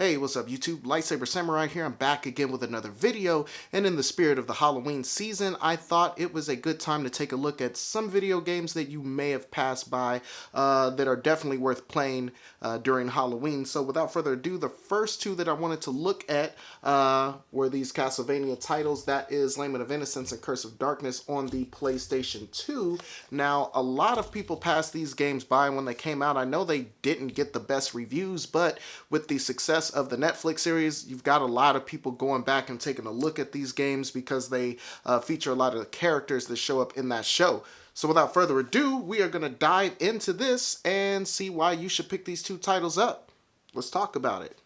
Hey, what's up YouTube? Lightsaber Samurai here. I'm back again with another video, and in the spirit of the Halloween season, I thought it was a good time to take a look at some video games that you may have passed by that are definitely worth playing during Halloween. So without further ado, the first two that I wanted to look at were these Castlevania titles. That is Lament of Innocence and Curse of Darkness on the PlayStation 2. Now, a lot of people passed these games by when they came out. I know they didn't get the best reviews, but with the success of the Netflix series, you've got a lot of people going back and taking a look at these games because they feature a lot of the characters that show up in that show. So without further ado, we are going to dive into this and see why you should pick these two titles up. Let's talk about it.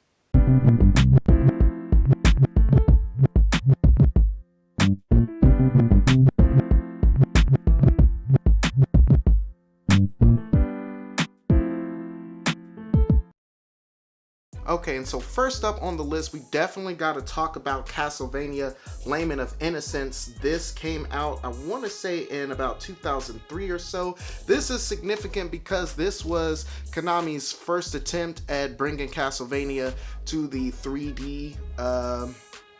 Okay, and so first up on the list, we definitely got to talk about Castlevania Lament of Innocence. This came out, I want to say, in about 2003 or so. This is significant because this was Konami's first attempt at bringing Castlevania to the 3D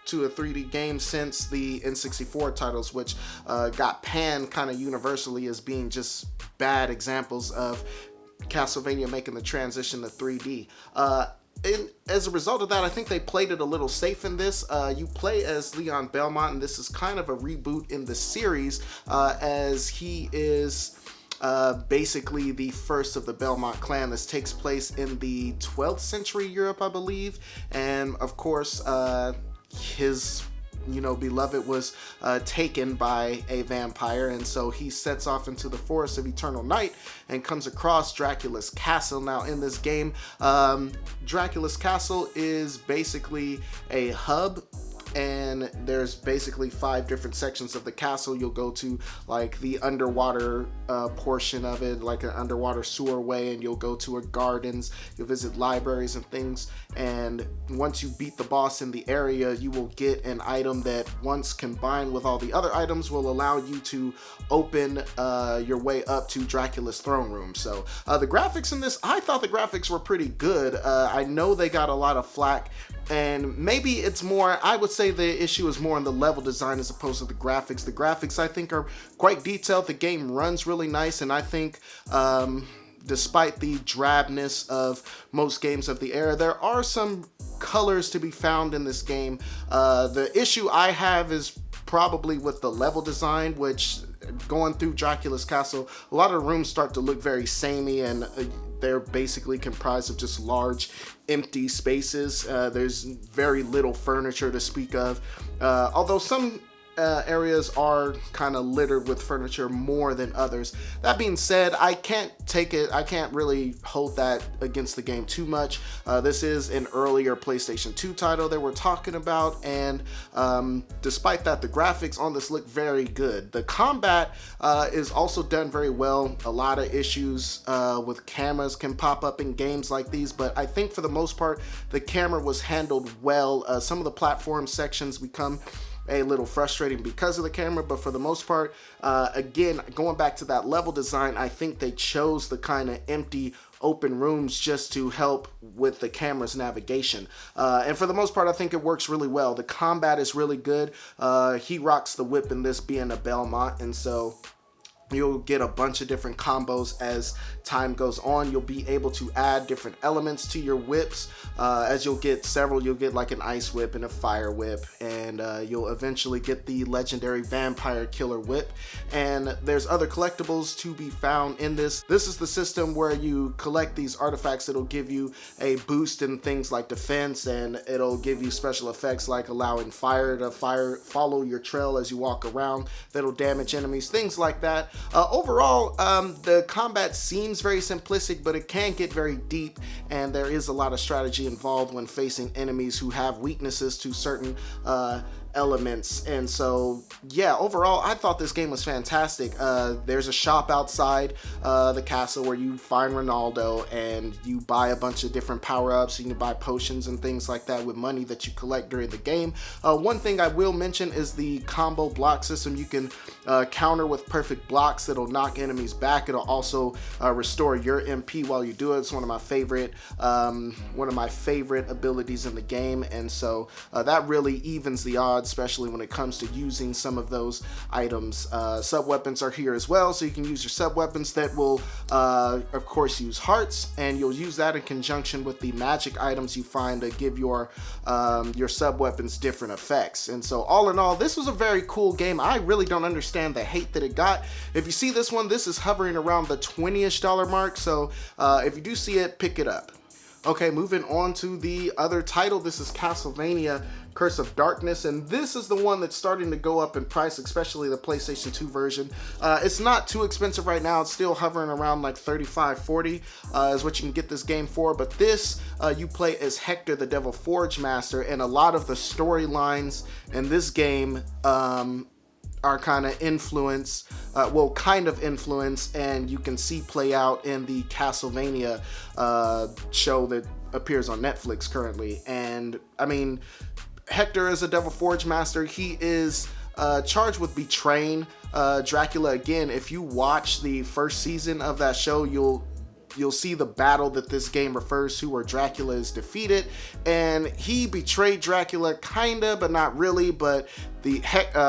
to a 3D game since the N64 titles, which got panned kind of universally as being just bad examples of Castlevania making the transition to 3D. And as a result of that, I think they played it a little safe in this. You play as Leon Belmont, and this is kind of a reboot in the series, as he is basically the first of the Belmont clan. This takes place in the 12th century Europe, I believe, and of course his beloved was taken by a vampire, and so he sets off into the forest of eternal night and comes across Dracula's castle. Now in this game, Dracula's castle is basically a hub, and there's basically 5 different sections of the castle. You'll go to like the underwater portion of it, like an underwater sewer way, and you'll go to a gardens, you'll visit libraries and things, and once you beat the boss in the area, you will get an item that, once combined with all the other items, will allow you to open your way up to Dracula's throne room. So the graphics in this, I thought the graphics were pretty good. I know they got a lot of flack, and maybe it's more, I would say the issue is more in the level design as opposed to the graphics. The graphics, I think, are quite detailed. The game runs really nice, and I think despite the drabness of most games of the era, there are some colors to be found in this game. The issue I have is probably with the level design, which, going through Dracula's castle, a lot of the rooms start to look very samey, and they're basically comprised of just large empty spaces. There's very little furniture to speak of, although some areas are kind of littered with furniture more than others. That being said, I can't really hold that against the game too much. This is an earlier PlayStation 2 title that we're talking about, and despite that, the graphics on this look very good. The combat is also done very well. A lot of issues with cameras can pop up in games like these, but I think for the most part, the camera was handled well. Some of the platform sections become a little frustrating because of the camera, but for the most part, again, going back to that level design, I think they chose the kind of empty open rooms just to help with the camera's navigation, and for the most part, I think it works really well. The combat is really good. He rocks the whip in this, being a Belmont, and so you'll get a bunch of different combos as time goes on. You'll be able to add different elements to your whips, as you'll get several. You'll get like an ice whip and a fire whip, and you'll eventually get the legendary vampire killer whip, and there's other collectibles to be found in this. This is the system where you collect these artifacts that'll give you a boost in things like defense, and it'll give you special effects like allowing fire to follow your trail as you walk around, that'll damage enemies, things like that. Overall, the combat seems very simplistic, but it can get very deep, and there is a lot of strategy involved when facing enemies who have weaknesses to certain elements. And so yeah, overall I thought this game was fantastic. There's a shop outside the castle where you find Ronaldo and you buy a bunch of different power-ups. You can buy potions and things like that with money that you collect during the game. One thing I will mention is the combo block system. You can counter with perfect blocks that'll knock enemies back. It'll also restore your MP while you do it. It's one of my favorite abilities in the game, and so that really evens the odds, especially when it comes to using some of those items. Sub weapons are here as well, so you can use your sub weapons that will of course use hearts, and you'll use that in conjunction with the magic items you find to give your sub weapons different effects. And so all in all, this was a very cool game. I really don't understand the hate that it got. If you see this one, this is hovering around the $20-ish mark, so if you do see it, pick it up. Okay, moving on to the other title. This is Castlevania Curse of Darkness, and this is the one that's starting to go up in price, especially the PlayStation 2 version. It's not too expensive right now. It's still hovering around like $35-$40 is what you can get this game for, but this you play as Hector, the Devil Forge Master, and a lot of the storylines in this game are kind of influence, and you can see play out in the Castlevania show that appears on Netflix currently. And I mean, Hector is a Devil Forge Master. He is charged with betraying Dracula. Again, if you watch the first season of that show, you'll see the battle that this game refers to, where Dracula is defeated, and he betrayed Dracula kinda, but not really. But the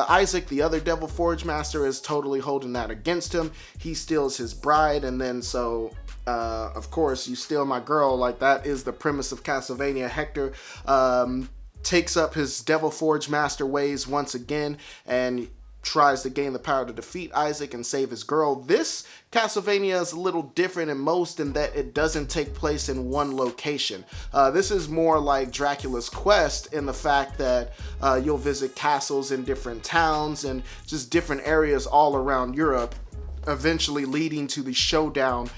Isaac, the other Devil Forge Master, is totally holding that against him. He steals his bride, and then so of course, you steal my girl. Like, that is the premise of Castlevania. Hector takes up his Devil Forge Master ways once again and tries to gain the power to defeat Isaac and save his girl. This Castlevania is a little different in most in that it doesn't take place in one location. This is more like Dracula's Quest in the fact that you'll visit castles in different towns and just different areas all around Europe, eventually leading to the showdown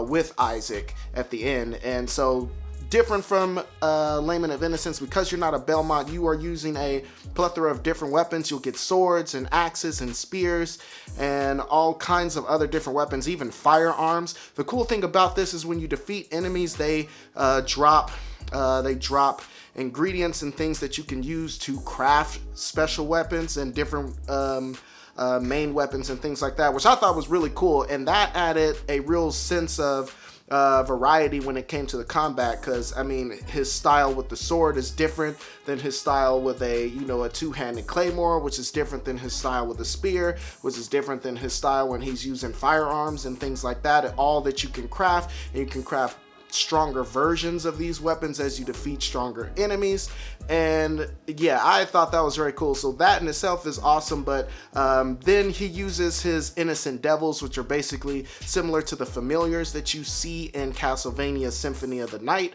with Isaac at the end. And so, different from Layman of Innocence, because you're not a Belmont, you are using a plethora of different weapons. You'll get swords and axes and spears and all kinds of other different weapons, even firearms. The cool thing about this is when you defeat enemies, they drop ingredients and things that you can use to craft special weapons and different main weapons and things like that, which I thought was really cool. And that added a real sense of variety when it came to the combat, because I mean, his style with the sword is different than his style with a two-handed claymore, which is different than his style with a spear, which is different than his style when he's using firearms and things like that. And all that you can craft, and you can craft stronger versions of these weapons as you defeat stronger enemies. And yeah, I thought that was very cool. So that in itself is awesome. But then he uses his innocent devils, which are basically similar to the familiars that you see in Castlevania Symphony of the Night,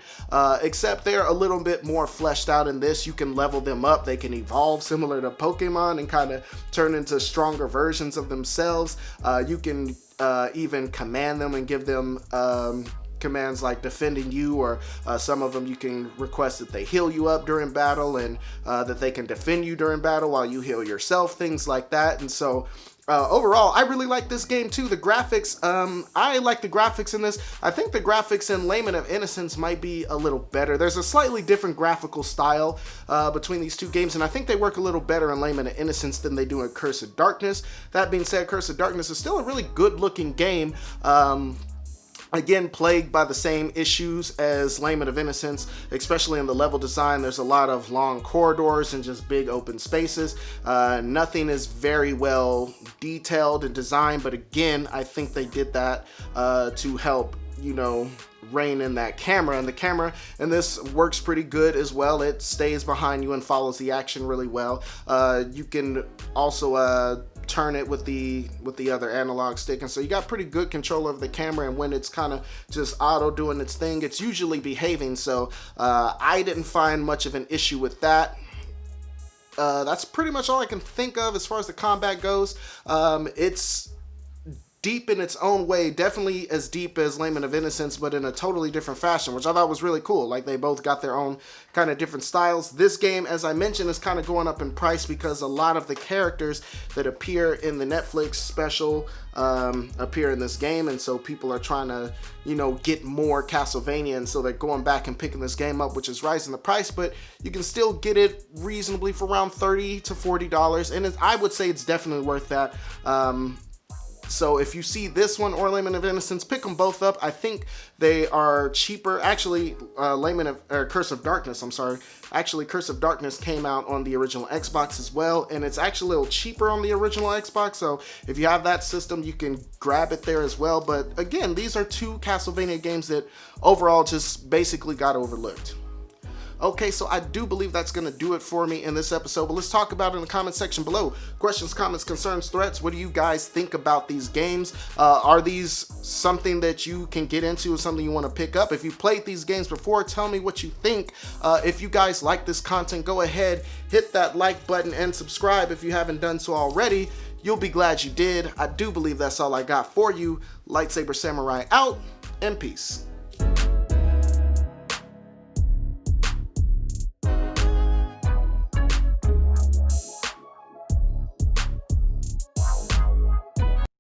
except they're a little bit more fleshed out in this. You can level them up. They can evolve similar to Pokemon and kind of turn into stronger versions of themselves. You can even command them and give them commands like defending you, or some of them you can request that they heal you up during battle, and that they can defend you during battle while you heal yourself, things like that. And so overall, I really like this game too. The graphics, I like the graphics in this. I think the graphics in Layman of Innocence might be a little better. There's a slightly different graphical style between these two games, and I think they work a little better in Layman of Innocence than they do in Curse of Darkness. That being said, Curse of Darkness is still a really good looking game. Again, plagued by the same issues as Layman of Innocence, especially in the level design. There's a lot of long corridors and just big open spaces. Nothing is very well detailed and designed, but again, I think they did that to help, rein in that camera. And the camera in this works pretty good as well. It stays behind you and follows the action really well. You can also turn it with the other analog stick, and so you got pretty good control over the camera. And when it's kind of just auto doing its thing, it's usually behaving. So I didn't find much of an issue with that. That's pretty much all I can think of as far as the combat goes. It's deep in its own way, definitely as deep as Lament of Innocence, but in a totally different fashion, which I thought was really cool. Like, they both got their own kind of different styles. This game, as I mentioned, is kind of going up in price because a lot of the characters that appear in the Netflix special appear in this game, and so people are trying to, you know, get more Castlevania, and so they're going back and picking this game up, which is rising the price, but you can still get it reasonably for around $30 to $40, and I would say it's definitely worth that. So if you see this one or Lament of Innocence, pick them both up. I think they are cheaper. Actually, Curse of Darkness, I'm sorry. Actually, Curse of Darkness came out on the original Xbox as well, and it's actually a little cheaper on the original Xbox, so if you have that system, you can grab it there as well. But again, these are two Castlevania games that overall just basically got overlooked. Okay, so I do believe that's going to do it for me in this episode, but let's talk about it in the comment section below. Questions, comments, concerns, threats. What do you guys think about these games? Are these something that you can get into or something you want to pick up? If you played these games before, tell me what you think. If you guys like this content, go ahead, hit that like button and subscribe if you haven't done so already. You'll be glad you did. I do believe that's all I got for you. Lightsaber Samurai out, and peace.